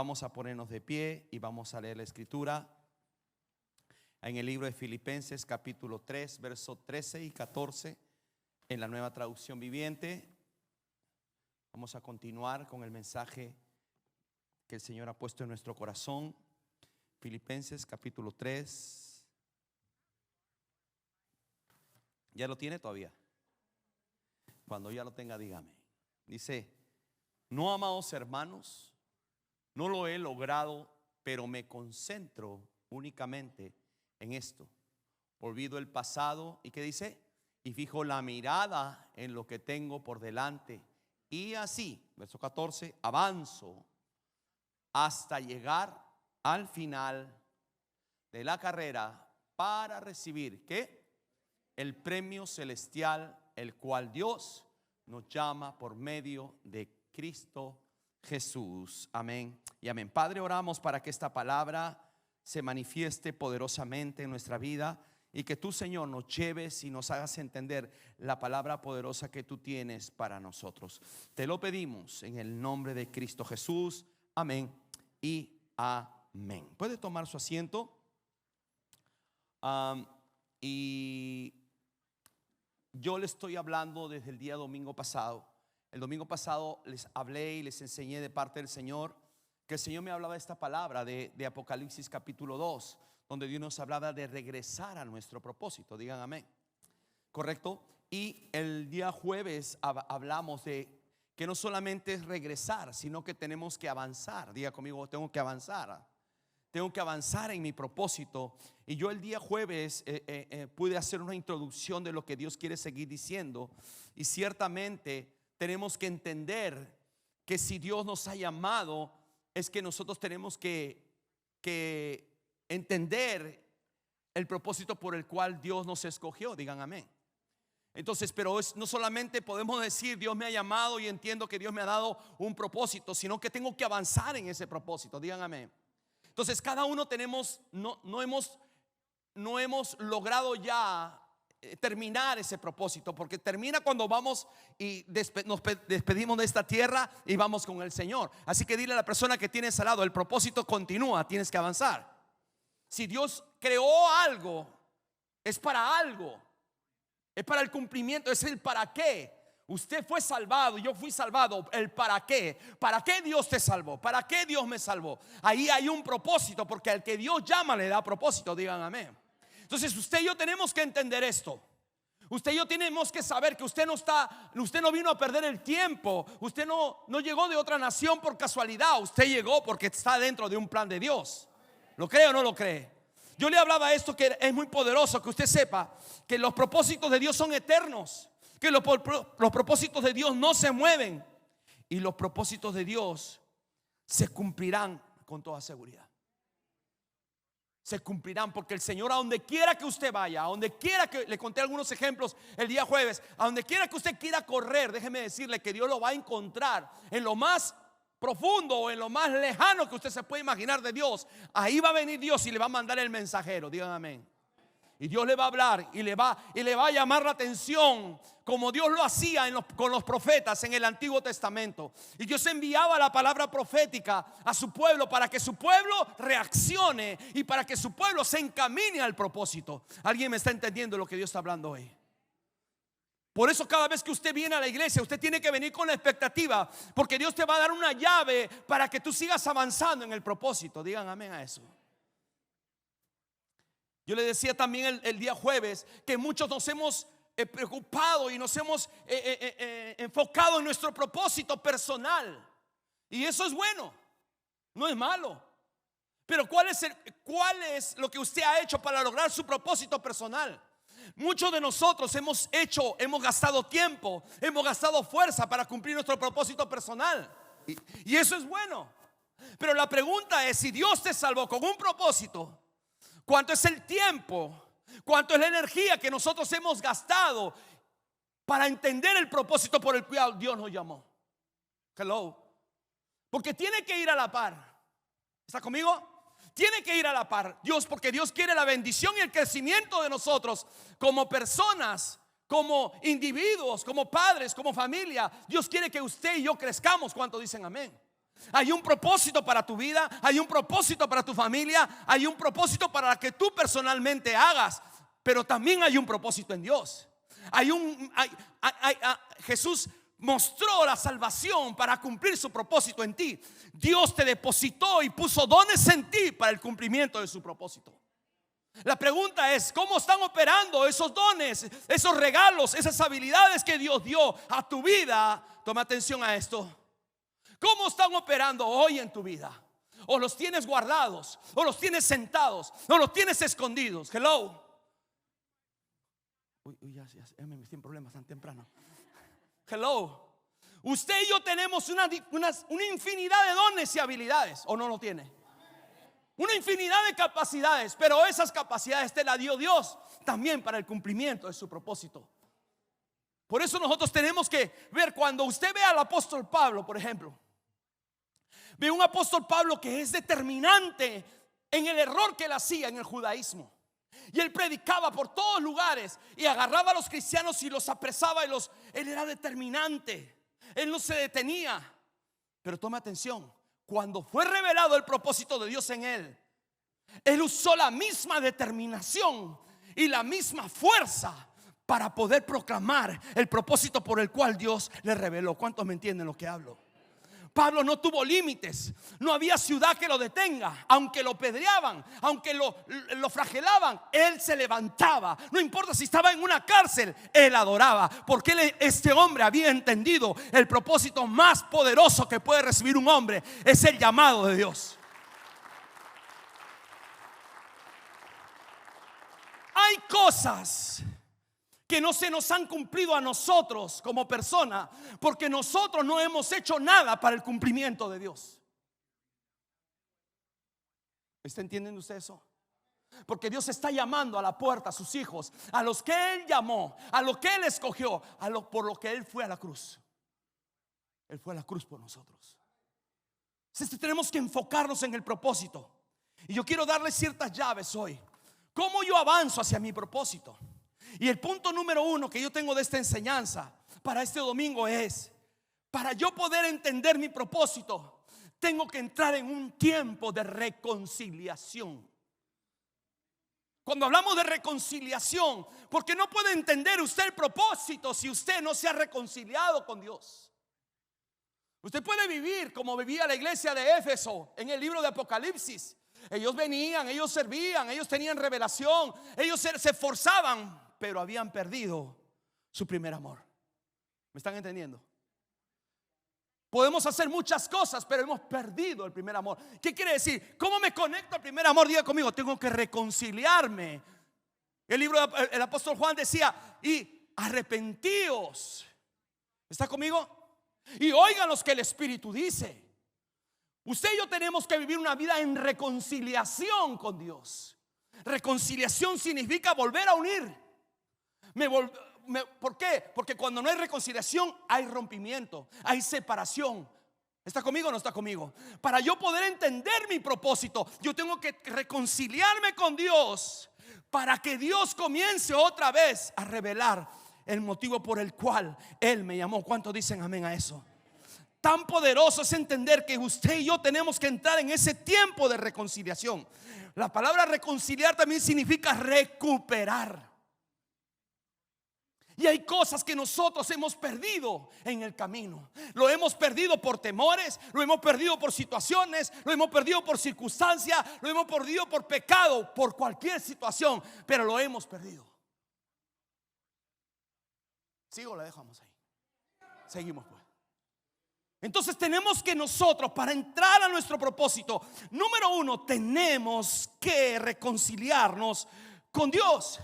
Vamos a ponernos de pie y vamos a leer la escritura en el libro de Filipenses capítulo 3, versos 13 y 14 en la Nueva Traducción Viviente. Vamos a continuar con el mensaje que el Señor ha puesto en nuestro corazón. Filipenses capítulo 3. ¿Ya lo tiene todavía? Cuando ya lo tenga, dígame. Dice: no, amados hermanos, no lo he logrado, pero me concentro únicamente en esto. Olvido el pasado y ¿qué dice? Y fijo la mirada en lo que tengo por delante. Y así, verso 14, avanzo hasta llegar al final de la carrera para recibir ¿qué? El premio celestial, el cual Dios nos llama por medio de Cristo Jesús. Amén y amén. Padre, oramos para que esta palabra se manifieste poderosamente en nuestra vida y que tú, Señor, nos lleves y nos hagas entender la palabra poderosa que tú tienes para nosotros. Te lo pedimos en el nombre de Cristo Jesús. Amén y amén. Puede tomar su asiento. Y yo le estoy hablando desde el día domingo pasado. El domingo pasado les hablé y les enseñé de parte del Señor que el Señor me hablaba de esta palabra de Apocalipsis capítulo 2, donde Dios nos hablaba de regresar a nuestro propósito. Digan amén. ¿Correcto? Y el día jueves hablamos de que no solamente es regresar, sino que tenemos que avanzar. Diga conmigo: tengo que avanzar. Tengo que avanzar en mi propósito. Y yo el día jueves pude hacer una introducción de lo que Dios quiere seguir diciendo. Y ciertamente tenemos que entender que si Dios nos ha llamado, es que nosotros tenemos que entender el propósito por el cual Dios nos escogió. Digan amén. Entonces, pero no solamente podemos decir Dios me ha llamado y entiendo que Dios me ha dado un propósito, sino que tengo que avanzar en ese propósito. Digan amén. Entonces cada uno tenemos, no hemos logrado ya terminar ese propósito, porque termina cuando vamos y nos despedimos de esta tierra y vamos con el Señor. Así que dile a la persona que tienes al lado: el propósito continúa, tienes que avanzar. Si Dios creó algo, es para algo, es para el cumplimiento, es el para qué. Usted fue salvado, yo fui salvado. El para qué. ¿Para qué Dios te salvó? ¿Para qué Dios me salvó? Ahí hay un propósito, porque al que Dios llama le da propósito. Digan amén. Entonces usted y yo tenemos que entender esto. Usted y yo tenemos que saber que usted no vino a perder el tiempo. Usted no llegó de otra nación por casualidad. Usted llegó porque está dentro de un plan de Dios. ¿Lo cree o no lo cree? Yo le hablaba esto, que es muy poderoso que usted sepa que los propósitos de Dios son eternos, que los propósitos de Dios no se mueven, y los propósitos de Dios se cumplirán con toda seguridad. Se cumplirán, porque el Señor, a donde quiera que usted vaya, a donde quiera que, le conté algunos ejemplos el día jueves, a donde quiera que usted quiera correr, déjeme decirle que Dios lo va a encontrar en lo más profundo o en lo más lejano que usted se puede imaginar de Dios. Ahí va a venir Dios y le va a mandar el mensajero. Digan amén. Y Dios le va a hablar y le va a llamar la atención, como Dios lo hacía con los profetas en el Antiguo Testamento. Y Dios enviaba la palabra profética a su pueblo para que su pueblo reaccione y para que su pueblo se encamine al propósito. ¿Alguien me está entendiendo lo que Dios está hablando hoy? Por eso cada vez que usted viene a la iglesia, usted tiene que venir con la expectativa, porque Dios te va a dar una llave para que tú sigas avanzando en el propósito. Digan amén a eso. Yo le decía también el día jueves que muchos nos hemos preocupado y nos hemos enfocado en nuestro propósito personal. Y eso es bueno, no es malo. Pero ¿cuál es lo que usted ha hecho para lograr su propósito personal? Muchos de nosotros hemos gastado tiempo, hemos gastado fuerza para cumplir nuestro propósito personal. Y eso es bueno. Pero la pregunta es: si Dios te salvó con un propósito, ¿cuánto es el tiempo? ¿Cuánto es la energía que nosotros hemos gastado para entender el propósito por el cual Dios nos llamó? Hello. Porque tiene que ir a la par. ¿Está conmigo? Tiene que ir a la par Dios, porque Dios quiere la bendición y el crecimiento de nosotros como personas, como individuos, como padres, como familia. Dios quiere que usted y yo crezcamos. ¿Cuánto dicen amén? Hay un propósito para tu vida, hay un propósito para tu familia, hay un propósito para que tú personalmente hagas, pero también hay un propósito en Dios. Jesús mostró la salvación para cumplir su propósito en ti. Dios te depositó y puso dones en ti para el cumplimiento de su propósito. La pregunta es: ¿cómo están operando esos dones, esos regalos, esas habilidades que Dios dio a tu vida? Toma atención a esto. ¿Cómo están operando hoy en tu vida? O los tienes guardados, o los tienes sentados, o los tienes escondidos. Hello. Ya me metí en problemas tan temprano. Hello. Usted y yo tenemos una infinidad de dones y habilidades, ¿o no lo tiene? Una infinidad de capacidades, pero esas capacidades te las dio Dios también para el cumplimiento de su propósito. Por eso nosotros tenemos que ver, cuando usted ve al apóstol Pablo, por ejemplo, ve un apóstol Pablo que es determinante en el error que él hacía en el judaísmo. Y él predicaba por todos lugares y agarraba a los cristianos y los apresaba él era determinante. Él no se detenía. Pero toma atención, cuando fue revelado el propósito de Dios en él, él usó la misma determinación y la misma fuerza para poder proclamar el propósito por el cual Dios le reveló. ¿Cuántos me entienden lo que hablo? Pablo no tuvo límites, no había ciudad que lo detenga. Aunque lo pedreaban, aunque lo flagelaban, él se levantaba. No importa si estaba en una cárcel, él adoraba, porque este hombre había entendido el propósito más poderoso que puede recibir un hombre: es el llamado de Dios. Hay cosas que no se nos han cumplido a nosotros como persona, porque nosotros no hemos hecho nada para el cumplimiento de Dios. ¿Está entendiendo usted eso? Porque Dios está llamando a la puerta a sus hijos, a los que Él llamó, a los que Él escogió, por lo que Él fue a la cruz. Él fue a la cruz por nosotros. Entonces tenemos que enfocarnos en el propósito. Y yo quiero darles ciertas llaves hoy. ¿Cómo yo avanzo hacia mi propósito? Y el punto número 1 que yo tengo de esta enseñanza para este domingo es: para yo poder entender mi propósito, tengo que entrar en un tiempo de reconciliación. Cuando hablamos de reconciliación, porque no puede entender usted el propósito si usted no se ha reconciliado con Dios. Usted puede vivir como vivía la iglesia de Éfeso en el libro de Apocalipsis. Ellos venían, ellos servían, ellos tenían revelación, ellos se esforzaban, pero habían perdido su primer amor. ¿Me están entendiendo? Podemos hacer muchas cosas, pero hemos perdido el primer amor. ¿Qué quiere decir? ¿Cómo me conecto al primer amor? Diga conmigo: tengo que reconciliarme. El apóstol Juan decía: y arrepentíos. ¿Está conmigo? Y oigan los que el Espíritu dice. Usted y yo tenemos que vivir una vida en reconciliación con Dios. Reconciliación significa volver a unir. ¿Por qué? Porque cuando no hay reconciliación hay rompimiento, hay separación. ¿Está conmigo o no está conmigo? Para yo poder entender mi propósito, yo tengo que reconciliarme con Dios, para que Dios comience otra vez a revelar el motivo por el cual Él me llamó. ¿Cuántos dicen amén a eso? Tan poderoso es entender que usted y yo tenemos que entrar en ese tiempo de reconciliación. La palabra reconciliar también significa recuperar. Y hay cosas que nosotros hemos perdido en el camino. Lo hemos perdido por temores, lo hemos perdido por situaciones, lo hemos perdido por circunstancias, lo hemos perdido por pecado, por cualquier situación, pero lo hemos perdido. ¿Sigo o la dejamos ahí? Seguimos pues. Entonces tenemos que nosotros, para entrar a nuestro propósito, número 1, tenemos que reconciliarnos con Dios.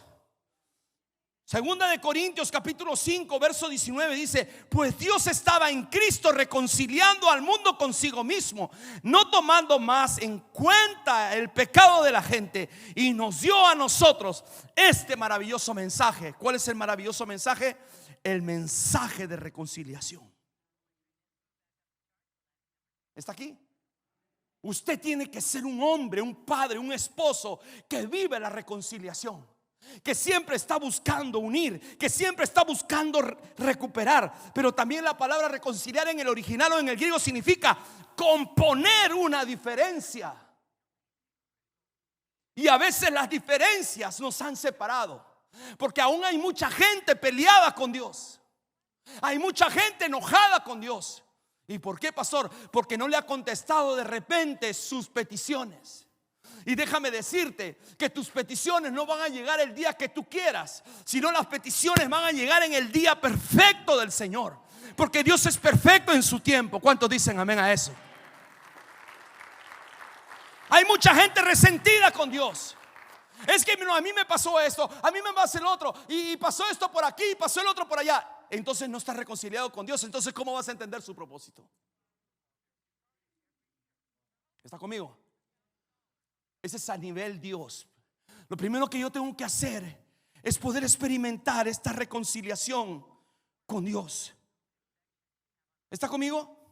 Segunda de Corintios capítulo 5 verso 19 dice: pues Dios estaba en Cristo reconciliando al mundo consigo mismo, no tomando más en cuenta el pecado de la gente, y nos dio a nosotros este maravilloso mensaje. ¿Cuál es el maravilloso mensaje? El mensaje de reconciliación. ¿Está aquí? Usted tiene que ser un hombre, un padre, un esposo que vive la reconciliación. que siempre está buscando unir, que siempre está buscando recuperar. Pero también la palabra reconciliar en el original o en el griego significa componer una diferencia. Y a veces las diferencias nos han separado, porque aún hay mucha gente peleada con Dios. Hay mucha gente enojada con Dios. ¿Y por qué, pastor? Porque no le ha contestado de repente sus peticiones. Y déjame decirte que tus peticiones no van a llegar el día que tú quieras, sino las peticiones van a llegar en el día perfecto del Señor, porque Dios es perfecto en su tiempo. ¿Cuántos dicen amén a eso? Hay mucha gente resentida con Dios. Es que a mí me pasó esto, a mí me pasó el otro, y pasó esto por aquí, y pasó el otro por allá. Entonces no estás reconciliado con Dios. Entonces, ¿cómo vas a entender su propósito? ¿Está conmigo? Ese es a nivel Dios. Lo primero que yo tengo que hacer es poder experimentar esta reconciliación con Dios. ¿Está conmigo?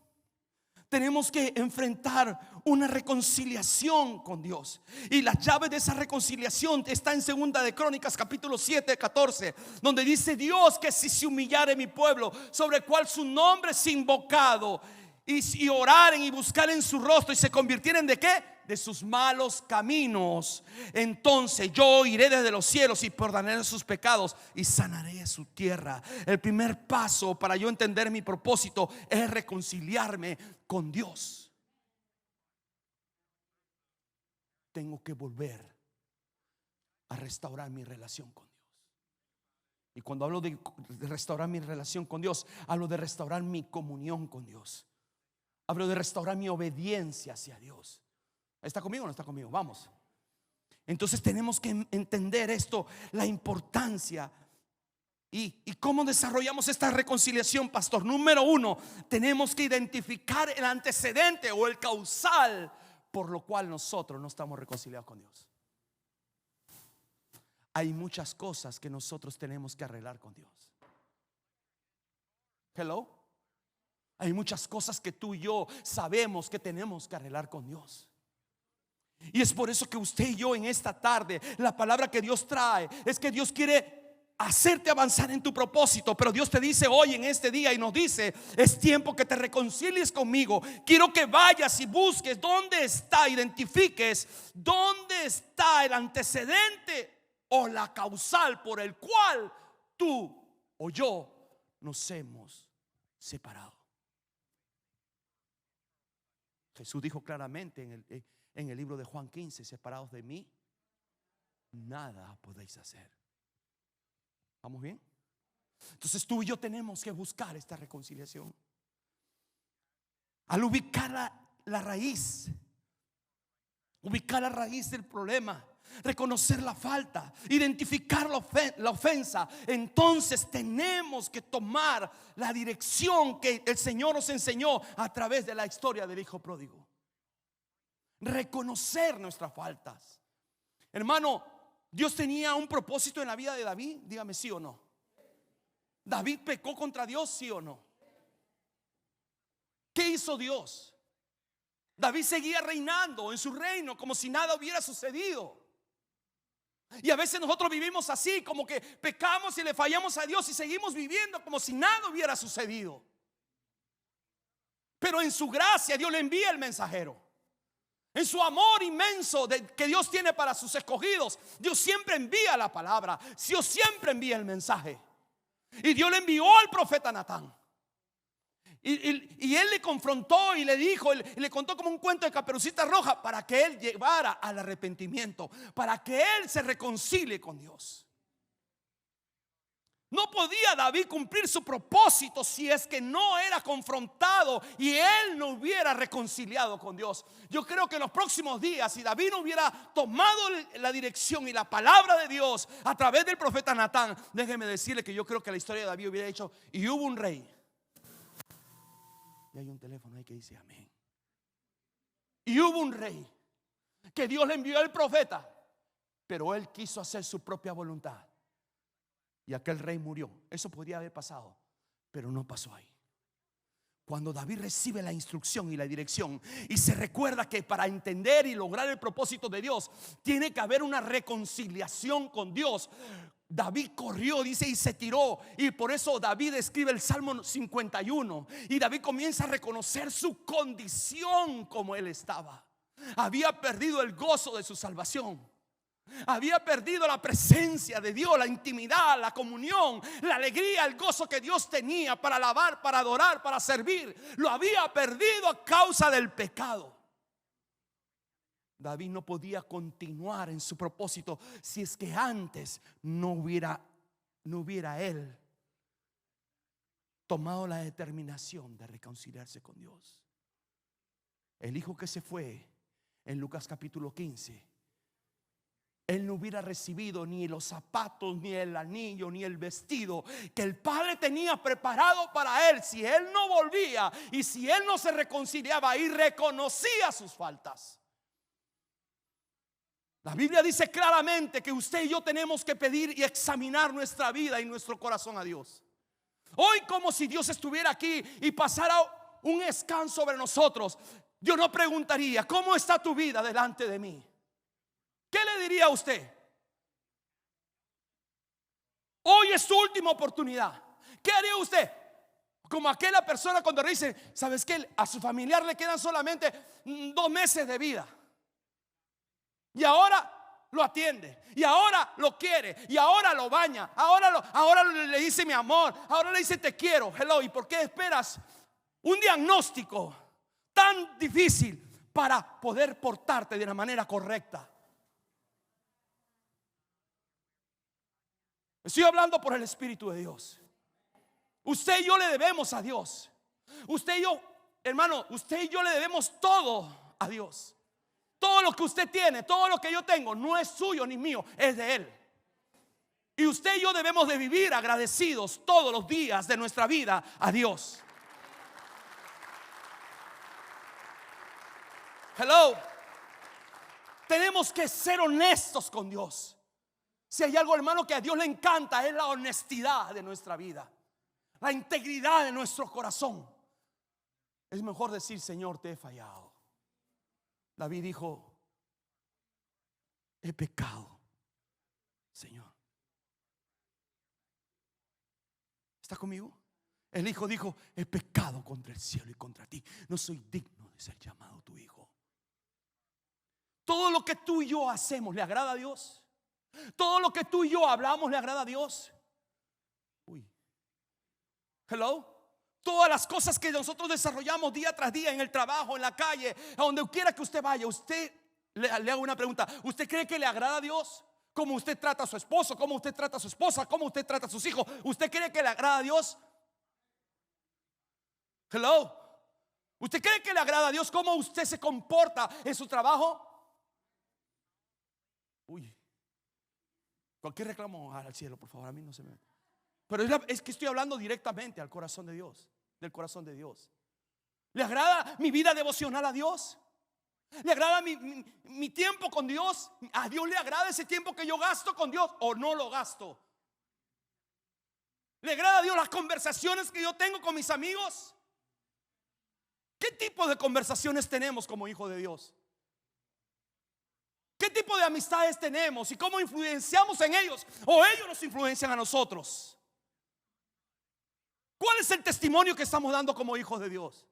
Tenemos que enfrentar una reconciliación con Dios. Y la llave de esa reconciliación está en 2 de Crónicas capítulo 7, 14, donde dice Dios que si se humillare mi pueblo, sobre el cual su nombre es invocado, y oraren y buscaren su rostro y se convirtieren ¿de qué? De sus malos caminos, entonces yo iré desde los cielos y perdonaré sus pecados y sanaré su tierra. El primer paso para yo entender mi propósito es reconciliarme con Dios. Tengo que volver a restaurar mi relación con Dios. Y cuando hablo de restaurar mi relación con Dios, hablo de restaurar mi comunión con Dios. Hablo de restaurar mi obediencia hacia Dios. ¿Está conmigo o no está conmigo? Vamos. Entonces tenemos que entender esto, la importancia y cómo desarrollamos esta reconciliación, pastor. Número 1, tenemos que identificar el antecedente o el causal por lo cual nosotros no estamos reconciliados con Dios. Hay muchas cosas que nosotros tenemos que arreglar con Dios. Hello. Hay muchas cosas que tú y yo sabemos que tenemos que arreglar con Dios. Y es por eso que usted y yo en esta tarde, la palabra que Dios trae es que Dios quiere hacerte avanzar en tu propósito. Pero Dios te dice hoy en este día y nos dice: es tiempo que te reconcilies conmigo. Quiero que vayas y busques dónde está, identifiques dónde está el antecedente o la causal por el cual tú o yo nos hemos separado. Jesús dijo claramente en el libro de Juan 15: separados de mí, nada podéis hacer. ¿Vamos bien? Entonces tú y yo tenemos que buscar esta reconciliación. Al ubicar la raíz, ubicar la raíz del problema, reconocer la falta, identificar la ofensa, entonces tenemos que tomar la dirección que el Señor nos enseñó a través de la historia del hijo pródigo. Reconocer nuestras faltas. Hermano, Dios tenía un propósito en la vida de David. Dígame sí o no. David pecó contra Dios, sí o no. ¿Qué hizo Dios? David seguía reinando en su reino como si nada hubiera sucedido. Y a veces nosotros vivimos así, como que pecamos y le fallamos a Dios y seguimos viviendo como si nada hubiera sucedido. Pero en su gracia Dios le envía el mensajero. En su amor inmenso que Dios tiene para sus escogidos, Dios siempre envía la palabra. Dios siempre envía el mensaje. Y Dios le envió al profeta Natán. Y él le confrontó y le dijo, le contó como un cuento de Caperucita Roja, para que él llevara al arrepentimiento, para que él se reconcilie con Dios. No podía David cumplir su propósito si es que no era confrontado y él no hubiera reconciliado con Dios. Yo creo que en los próximos días, si David no hubiera tomado la dirección y la palabra de Dios a través del profeta Natán, déjeme decirle que yo creo que la historia de David hubiera dicho: y hubo un rey. Y hay un teléfono ahí que dice amén. Y hubo un rey que Dios le envió al profeta, pero él quiso hacer su propia voluntad. Y aquel rey murió. Eso podría haber pasado, pero no pasó ahí. cuando David recibe la instrucción y la dirección y se recuerda que para entender y lograr el propósito de Dios tiene que haber una reconciliación con Dios, David corrió, dice, y se tiró. Y por eso David escribe el Salmo 51. Y David comienza a reconocer su condición como él estaba. Había perdido el gozo de su salvación. Había perdido la presencia de Dios, la intimidad, la comunión, la alegría, el gozo que Dios tenía para alabar, para adorar, para servir. Lo había perdido a causa del pecado. David no podía continuar en su propósito si es que antes no hubiera él tomado la determinación de reconciliarse con Dios. El hijo que se fue en Lucas capítulo 15, él no hubiera recibido ni los zapatos, ni el anillo, ni el vestido que el padre tenía preparado para él si él no volvía y si él no se reconciliaba y reconocía sus faltas. La Biblia dice claramente que usted y yo tenemos que pedir y examinar nuestra vida y nuestro corazón a Dios. Hoy, como si Dios estuviera aquí y pasara un scan sobre nosotros, yo no preguntaría: ¿cómo está tu vida delante de mí? ¿Qué le diría a usted? Hoy es su última oportunidad. ¿Qué haría usted? Como aquella persona cuando le dice: ¿sabes qué? A su familiar le quedan solamente 2 meses de vida. Y ahora lo atiende, y ahora lo quiere, y ahora lo baña, ahora le dice mi amor, ahora le dice te quiero. Hello, ¿y por qué esperas un diagnóstico tan difícil para poder portarte de una manera correcta? Estoy hablando por el Espíritu de Dios. Usted y yo le debemos a Dios. Usted y yo, hermano, usted y yo le debemos todo a Dios. Todo lo que usted tiene, todo lo que yo tengo, no es suyo ni mío, es de Él. Y usted y yo debemos de vivir agradecidos todos los días de nuestra vida a Dios. Hello. Tenemos que ser honestos con Dios. Si hay algo, hermano, que a Dios le encanta, es la honestidad de nuestra vida, la integridad de nuestro corazón. Es mejor decir: Señor, te he fallado. David dijo: he pecado, Señor. ¿Está conmigo? El hijo dijo: he pecado contra el cielo y contra ti. No soy digno de ser llamado tu hijo. Todo lo que tú y yo hacemos, ¿le agrada a Dios? Todo lo que tú y yo hablamos, ¿le agrada a Dios? Uy. Hello. Todas las cosas que nosotros desarrollamos día tras día en el trabajo, en la calle, a donde quiera que usted vaya, usted le hago una pregunta: ¿usted cree que le agrada a Dios? ¿Cómo usted trata a su esposo? ¿Cómo usted trata a su esposa? ¿Cómo usted trata a sus hijos? ¿Usted cree que le agrada a Dios? Hello. ¿Usted cree que le agrada a Dios cómo usted se comporta en su trabajo? Uy. Cualquier reclamo al cielo, por favor, a mí no se me... Pero es que estoy hablando directamente al corazón de Dios, del corazón de Dios. ¿Le agrada mi vida devocional a Dios? ¿Le agrada mi tiempo con Dios? ¿A Dios le agrada ese tiempo que yo gasto con Dios o no lo gasto? ¿Le agrada a Dios las conversaciones que yo tengo con mis amigos? ¿Qué tipo de conversaciones tenemos como hijos de Dios? ¿Qué tipo de amistades tenemos y cómo influenciamos en ellos o ellos nos influencian a nosotros? ¿Cuál es el testimonio que estamos dando como hijos de Dios?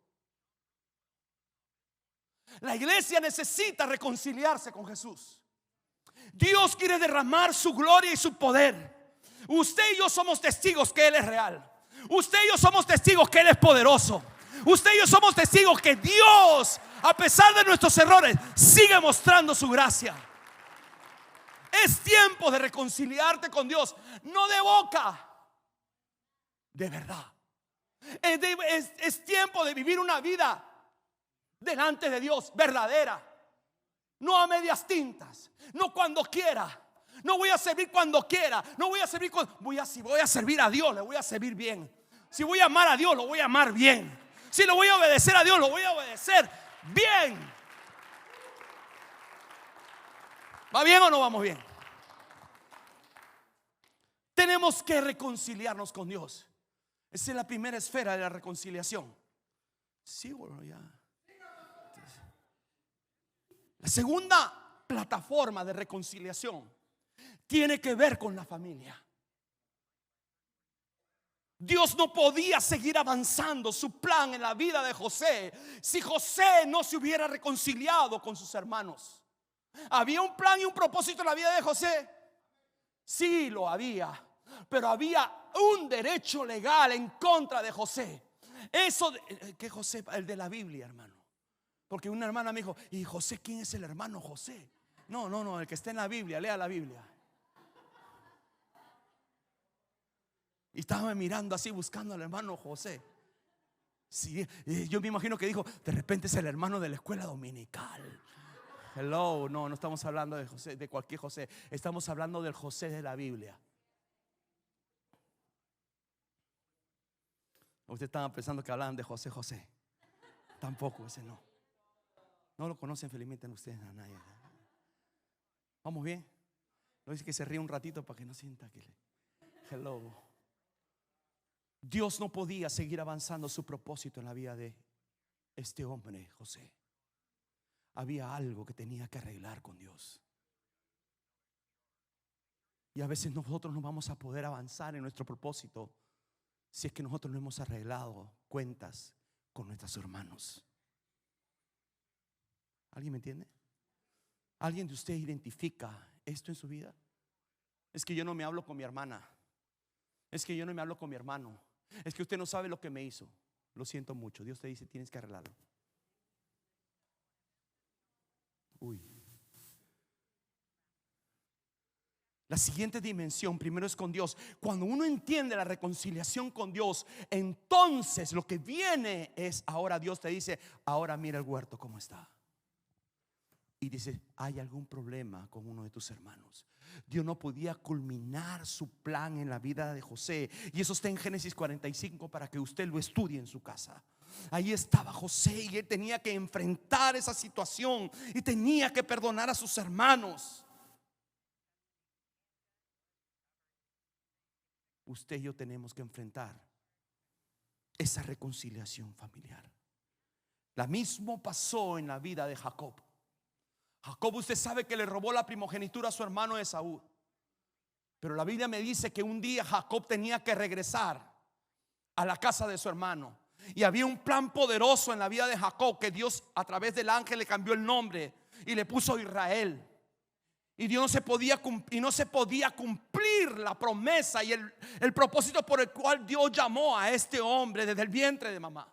La iglesia necesita reconciliarse con Jesús. Dios quiere derramar su gloria y su poder. Usted y yo somos testigos que Él es real. Usted y yo somos testigos que Él es poderoso. Usted y yo somos testigos que Dios, a pesar de nuestros errores, sigue mostrando su gracia. Es tiempo de reconciliarte con Dios, no de boca, de verdad. Es tiempo de vivir una vida delante de Dios verdadera, no a medias tintas, no cuando quiera. No voy a servir cuando quiera, no voy a servir si voy a servir a Dios, le voy a servir bien. Si voy a amar a Dios, lo voy a amar bien. Si lo voy a obedecer a Dios, lo voy a obedecer bien. ¿Va bien o no vamos bien? Tenemos que reconciliarnos con Dios. Esa es la primera esfera de la reconciliación. Sí, bueno, ya. La segunda plataforma de reconciliación tiene que ver con la familia. Dios no podía seguir avanzando su plan en la vida de José si José no se hubiera reconciliado con sus hermanos. ¿Había un plan y un propósito en la vida de José? Sí, lo había, pero había un derecho legal en contra de José. Eso, que José, el de la Biblia, hermano. Porque una hermana me dijo: ¿y José quién es el hermano José? No, el que está en la Biblia, lea la Biblia. Y estaba mirando así buscando al hermano José. Sí, yo me imagino que dijo: de repente es el hermano de la escuela dominical. Hello, no estamos hablando de José, de cualquier José. Estamos hablando del José de la Biblia. Ustedes estaban pensando que hablaban de José. Tampoco, ese no. No lo conocen felizmente ustedes a nadie. ¿Vamos bien? No dice que se ríe un ratito para que no sienta que hello. Dios no podía seguir avanzando su propósito en la vida de este hombre, José. Había algo que tenía que arreglar con Dios. Y a veces nosotros no vamos a poder avanzar en nuestro propósito si es que nosotros no hemos arreglado cuentas con nuestros hermanos. ¿Alguien me entiende? ¿Alguien de ustedes identifica esto en su vida? Es que yo no me hablo con mi hermana. Es que yo no me hablo con mi hermano. Es que usted no sabe lo que me hizo. Lo siento mucho. Dios te dice: tienes que arreglarlo. Uy. La siguiente dimensión, primero es con Dios. Cuando uno entiende la reconciliación con Dios, entonces lo que viene es: ahora Dios te dice: ahora mira el huerto cómo está. Y dice: ¿hay algún problema con uno de tus hermanos? Dios no podía culminar su plan en la vida de José. Y eso está en Génesis 45 para que usted lo estudie en su casa. Ahí estaba José y él tenía que enfrentar esa situación y tenía que perdonar a sus hermanos. Usted y yo tenemos que enfrentar esa reconciliación familiar. La mismo pasó en la vida de Jacob. Jacob, usted sabe que le robó la primogenitura a su hermano Esaú. Pero la Biblia me dice que un día Jacob tenía que regresar a la casa de su hermano. Y había un plan poderoso en la vida de Jacob, que Dios a través del ángel le cambió el nombre y le puso Israel. Y Dios no se podía cumplir la promesa y el propósito por el cual Dios llamó a este hombre desde el vientre de mamá.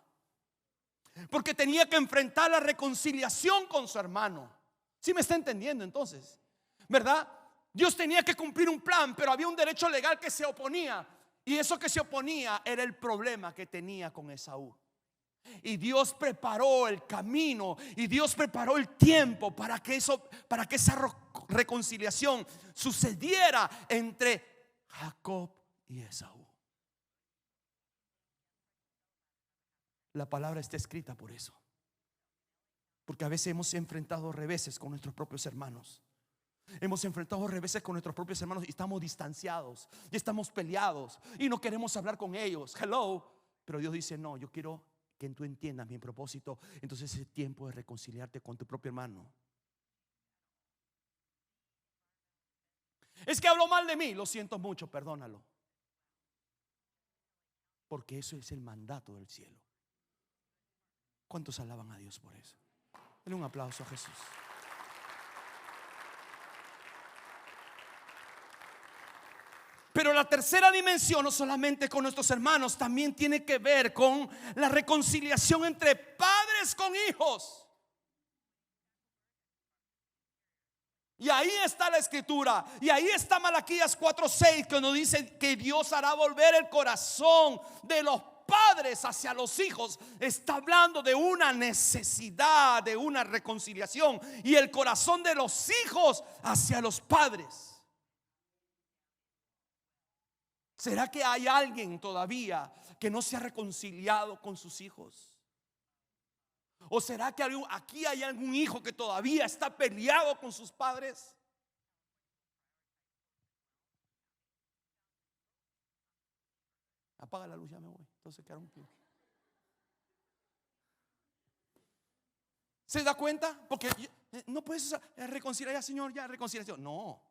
Porque tenía que enfrentar la reconciliación con su hermano. ¿Sí me está entendiendo entonces? ¿Verdad? Dios tenía que cumplir un plan, pero había un derecho legal que se oponía. Y eso que se oponía era el problema que tenía con Esaú. Y Dios preparó el camino y Dios preparó el tiempo para que esa reconciliación sucediera entre Jacob y Esaú. La palabra está escrita por eso. Porque a veces hemos enfrentado reveses con nuestros propios hermanos. Hemos enfrentado reveses con nuestros propios hermanos y estamos distanciados y estamos peleados y no queremos hablar con ellos. Hello. Pero Dios dice: no, yo quiero que tú entiendas mi propósito. Entonces es tiempo de reconciliarte con tu propio hermano. Es que habló mal de mí. Lo siento mucho, perdónalo. Porque eso es el mandato del cielo. ¿Cuántos alaban a Dios por eso? Denle un aplauso a Jesús. Pero la tercera dimensión, no solamente con nuestros hermanos, también tiene que ver con la reconciliación entre padres con hijos. Y ahí está la escritura. Y ahí está Malaquías 4:6, que nos dice que Dios hará volver el corazón de los padres hacia los hijos. Está hablando de una necesidad, de una reconciliación. Y el corazón de los hijos hacia los padres. ¿Será que hay alguien todavía que no se ha reconciliado con sus hijos? ¿O será que aquí hay algún hijo que todavía está peleado con sus padres? Apaga la luz, ya me voy. Entonces quedaron. ¿Se da cuenta? Porque no puedes reconciliar ya, Señor, ya reconciliación. No,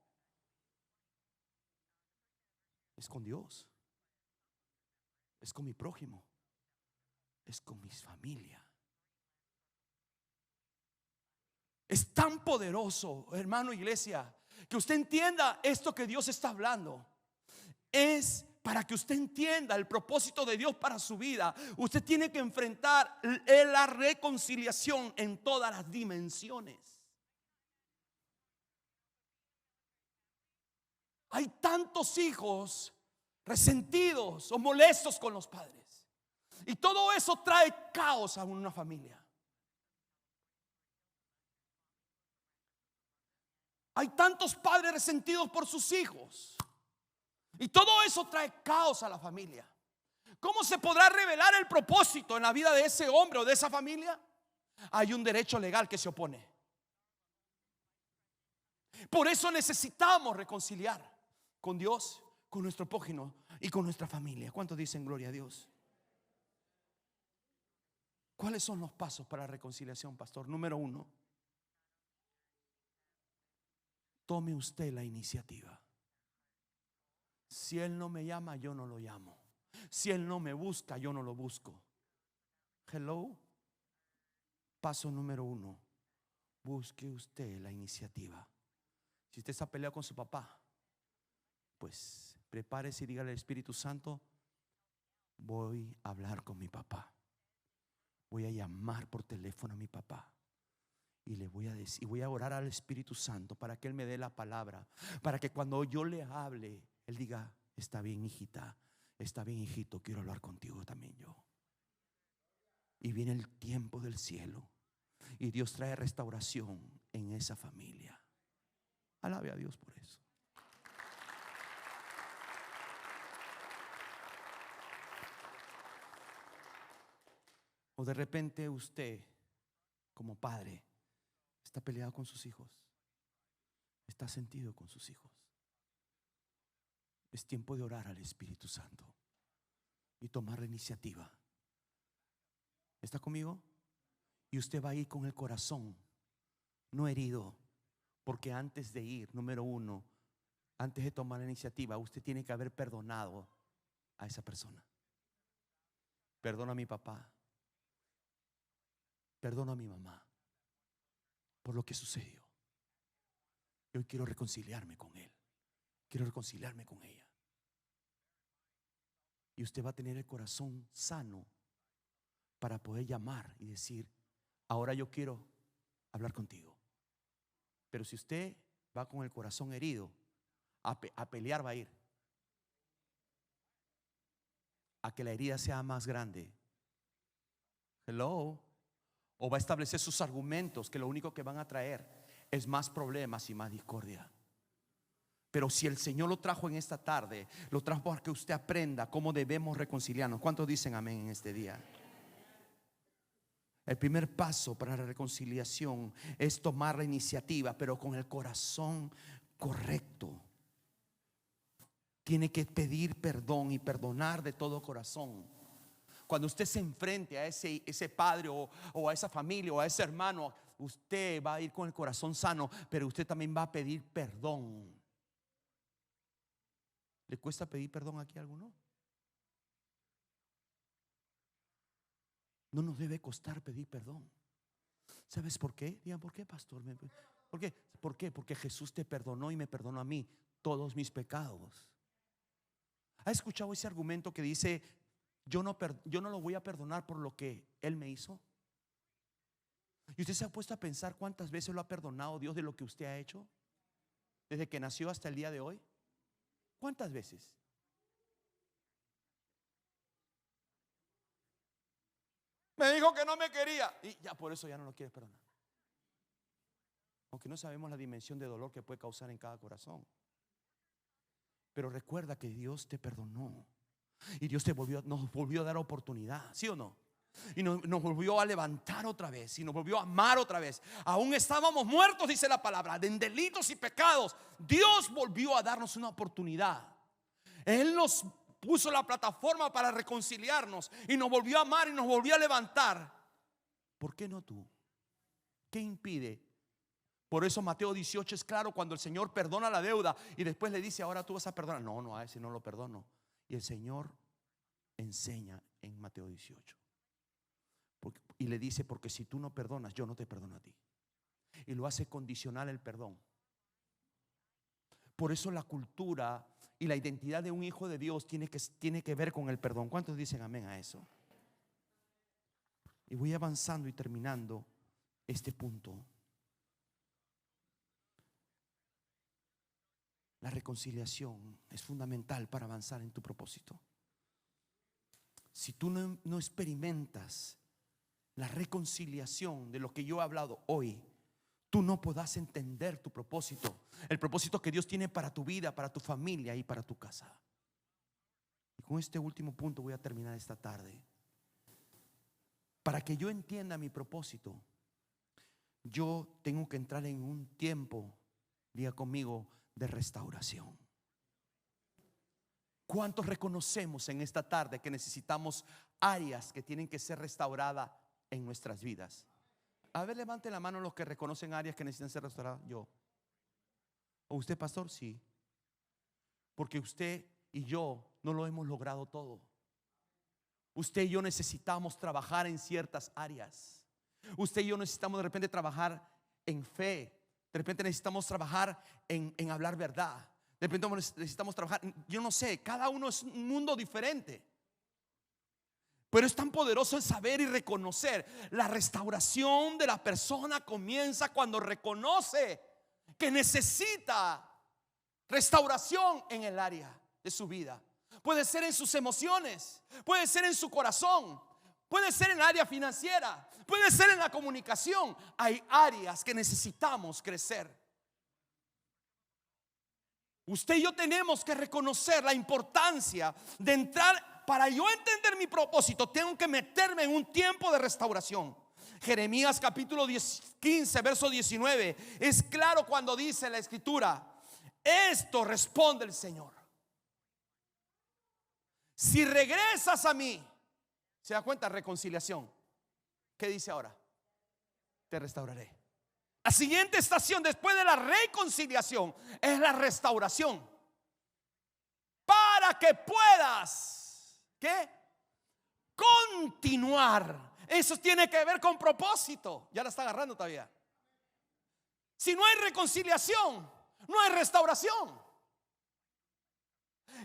es con Dios, es con mi prójimo, es con mi familia. Es tan poderoso, hermano, iglesia, que usted entienda esto que Dios está hablando. Es para que usted entienda el propósito de Dios para su vida. Usted tiene que enfrentar la reconciliación en todas las dimensiones. Hay tantos hijos resentidos o molestos con los padres, y todo eso trae caos a una familia. Hay tantos padres resentidos por sus hijos, y todo eso trae caos a la familia. ¿Cómo se podrá revelar el propósito en la vida de ese hombre o de esa familia? Hay un derecho legal que se opone. Por eso necesitamos reconciliar con Dios, con nuestro prójimo y con nuestra familia. ¿Cuántos dicen gloria a Dios? ¿Cuáles son los pasos para la reconciliación, pastor? Número 1, tome usted la iniciativa. Si Él no me llama, yo no lo llamo. Si Él no me busca, yo no lo busco. Hello. Paso número 1, busque usted la iniciativa. Si usted está peleado con su papá, pues prepárese y dígale al Espíritu Santo: voy a hablar con mi papá. Voy a llamar por teléfono a mi papá y le voy a decir, y voy a orar al Espíritu Santo para que Él me dé la palabra, para que cuando yo le hable, Él diga: está bien, hijita, está bien, hijito, quiero hablar contigo también yo. Y viene el tiempo del cielo y Dios trae restauración en esa familia. Alabe a Dios por eso. O de repente usted, como padre, está peleado con sus hijos, está sentido con sus hijos. Es tiempo de orar al Espíritu Santo y tomar la iniciativa. ¿Está conmigo? Y usted va a ir con el corazón no herido, porque antes de ir, número 1, antes de tomar la iniciativa, usted tiene que haber perdonado a esa persona. Perdono a mi papá, perdono a mi mamá por lo que sucedió. Hoy quiero reconciliarme con él, quiero reconciliarme con ella. Y usted va a tener el corazón sano para poder llamar y decir: ahora yo quiero hablar contigo. Pero si usted va con el corazón herido, a pelear va a ir, a que la herida sea más grande. Hello. O va a establecer sus argumentos que lo único que van a traer es más problemas y más discordia. Pero si el Señor lo trajo en esta tarde, lo trajo para que usted aprenda cómo debemos reconciliarnos. ¿Cuántos dicen amén en este día? El primer paso para la reconciliación es tomar la iniciativa, pero con el corazón correcto. Tiene que pedir perdón y perdonar de todo corazón. Cuando usted se enfrente a ese padre o a esa familia o a ese hermano, usted va a ir con el corazón sano, pero usted también va a pedir perdón. ¿Le cuesta pedir perdón aquí a alguno? No nos debe costar pedir perdón. ¿Sabes por qué? Digan, ¿por qué, pastor? ¿Por qué? ¿Por qué? Porque Jesús te perdonó y me perdonó a mí todos mis pecados. ¿Ha escuchado ese argumento que dice: yo no lo voy a perdonar por lo que Él me hizo? ¿Y usted se ha puesto a pensar cuántas veces lo ha perdonado Dios de lo que usted ha hecho? Desde que nació hasta el día de hoy. ¿Cuántas veces? Me dijo que no me quería y ya por eso ya no lo quiere perdonar. Aunque no sabemos la dimensión de dolor que puede causar en cada corazón. Pero recuerda que Dios te perdonó y Dios nos volvió a dar oportunidad, ¿sí o no? Y nos volvió a levantar otra vez y nos volvió a amar otra vez. Aún estábamos muertos, dice la palabra, en delitos y pecados. Dios volvió a darnos una oportunidad. Él nos puso la plataforma para reconciliarnos y nos volvió a amar y nos volvió a levantar. ¿Por qué no tú? ¿Qué impide? Por eso Mateo 18 es claro cuando el Señor perdona la deuda y después le dice, ahora tú vas a perdonar. No, no, a ese no lo perdono. Y el Señor enseña en Mateo 18 y le dice, porque si tú no perdonas, yo no te perdono a ti. Y lo hace condicional el perdón. Por eso la cultura y la identidad de un hijo de Dios tiene que ver con el perdón. ¿Cuántos dicen amén a eso? Y voy avanzando y terminando este punto. La reconciliación es fundamental para avanzar en tu propósito. Si tú no experimentas la reconciliación de lo que yo he hablado hoy, tú no podrás entender tu propósito, el propósito que Dios tiene para tu vida, para tu familia y para tu casa. Y con este último punto voy a terminar esta tarde. Para que yo entienda mi propósito, yo tengo que entrar en un tiempo, diga conmigo, de restauración. ¿Cuántos reconocemos en esta tarde que necesitamos áreas que tienen que ser restauradas en nuestras vidas? A ver, levante la mano los que reconocen áreas que necesitan ser restauradas. Yo. ¿O usted, pastor? Sí. Porque usted y yo no lo hemos logrado todo. Usted y yo necesitamos trabajar en ciertas áreas. Usted y yo necesitamos de repente trabajar en fe. De repente necesitamos trabajar en hablar verdad. De repente necesitamos trabajar, yo no sé, cada uno es un mundo diferente. Pero es tan poderoso el saber y reconocer. La restauración de la persona comienza cuando reconoce que necesita restauración en el área de su vida. Puede ser en sus emociones, puede ser en su corazón, puede ser en el área financiera, puede ser en la comunicación. Hay áreas que necesitamos crecer. Usted y yo tenemos que reconocer la importancia de entrar. Para yo entender mi propósito, tengo que meterme en un tiempo de restauración. Jeremías capítulo 15 verso 19 es claro cuando dice la escritura: esto responde el Señor: si regresas a mí. ¿Se da cuenta? Reconciliación. ¿Qué dice ahora? Te restauraré. La siguiente estación después de la reconciliación es la restauración. Para que puedas, ¿qué? Continuar. Eso tiene que ver con propósito. Ya la está agarrando todavía. Si no hay reconciliación, no hay restauración.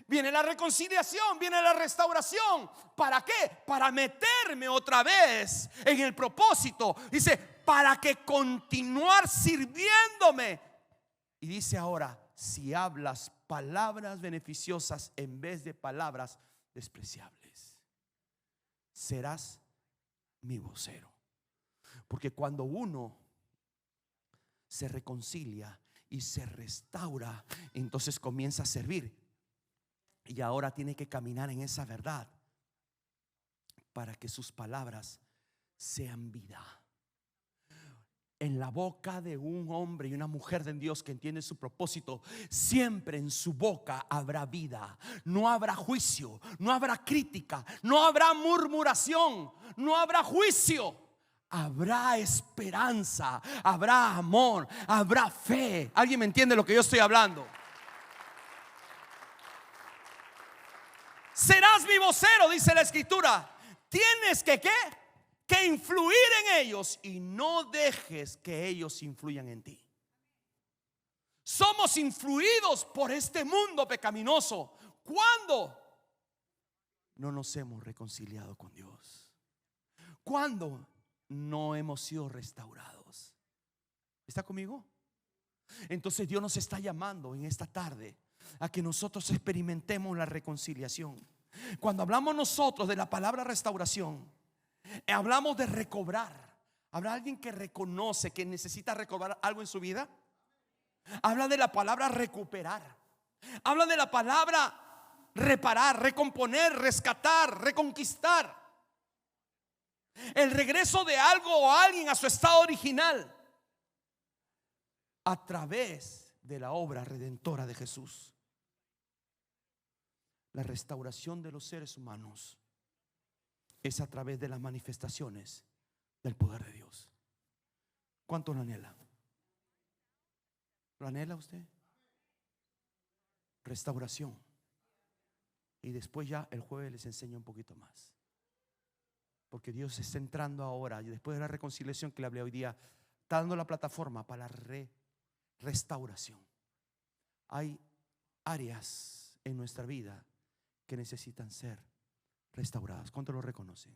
Viene la reconciliación, viene la restauración. ¿Para qué? Para meterme otra vez en el propósito. Dice, para que continuar sirviéndome. Y dice ahora, si hablas palabras beneficiosas en vez de palabras despreciables, serás mi vocero. Porque cuando uno se reconcilia y se restaura, entonces comienza a servir. Y ahora tiene que caminar en esa verdad para que sus palabras sean vida. En la boca de un hombre y una mujer de Dios que entiende su propósito, siempre en su boca habrá vida. No habrá juicio, no habrá crítica, no habrá murmuración, no habrá juicio. Habrá esperanza, habrá amor, habrá fe. ¿Alguien me entiende lo que yo estoy hablando? Serás mi vocero, dice la escritura. Tienes que, ¿qué? Que influir en ellos y no dejes que ellos influyan en ti. Somos influidos por este mundo pecaminoso. ¿Cuándo? No nos hemos reconciliado con Dios. ¿Cuándo? No hemos sido restaurados. ¿Está conmigo? Entonces Dios nos está llamando en esta tarde a que nosotros experimentemos la reconciliación. Cuando hablamos nosotros de la palabra restauración, hablamos de recobrar. ¿Habrá alguien que reconoce que necesita recobrar algo en su vida? Habla de la palabra recuperar. Habla de la palabra reparar, recomponer, rescatar, reconquistar. El regreso de algo o alguien a su estado original a través de la obra redentora de Jesús. La restauración de los seres humanos es a través de las manifestaciones del poder de Dios. ¿Cuánto lo anhela? ¿Lo anhela usted? Restauración. Y después ya el jueves les enseño un poquito más, porque Dios está entrando ahora, y después de la reconciliación que le hablé hoy día, está dando la plataforma para la restauración. Hay áreas en nuestra vida que necesitan ser restauradas. ¿Cuánto lo reconocen?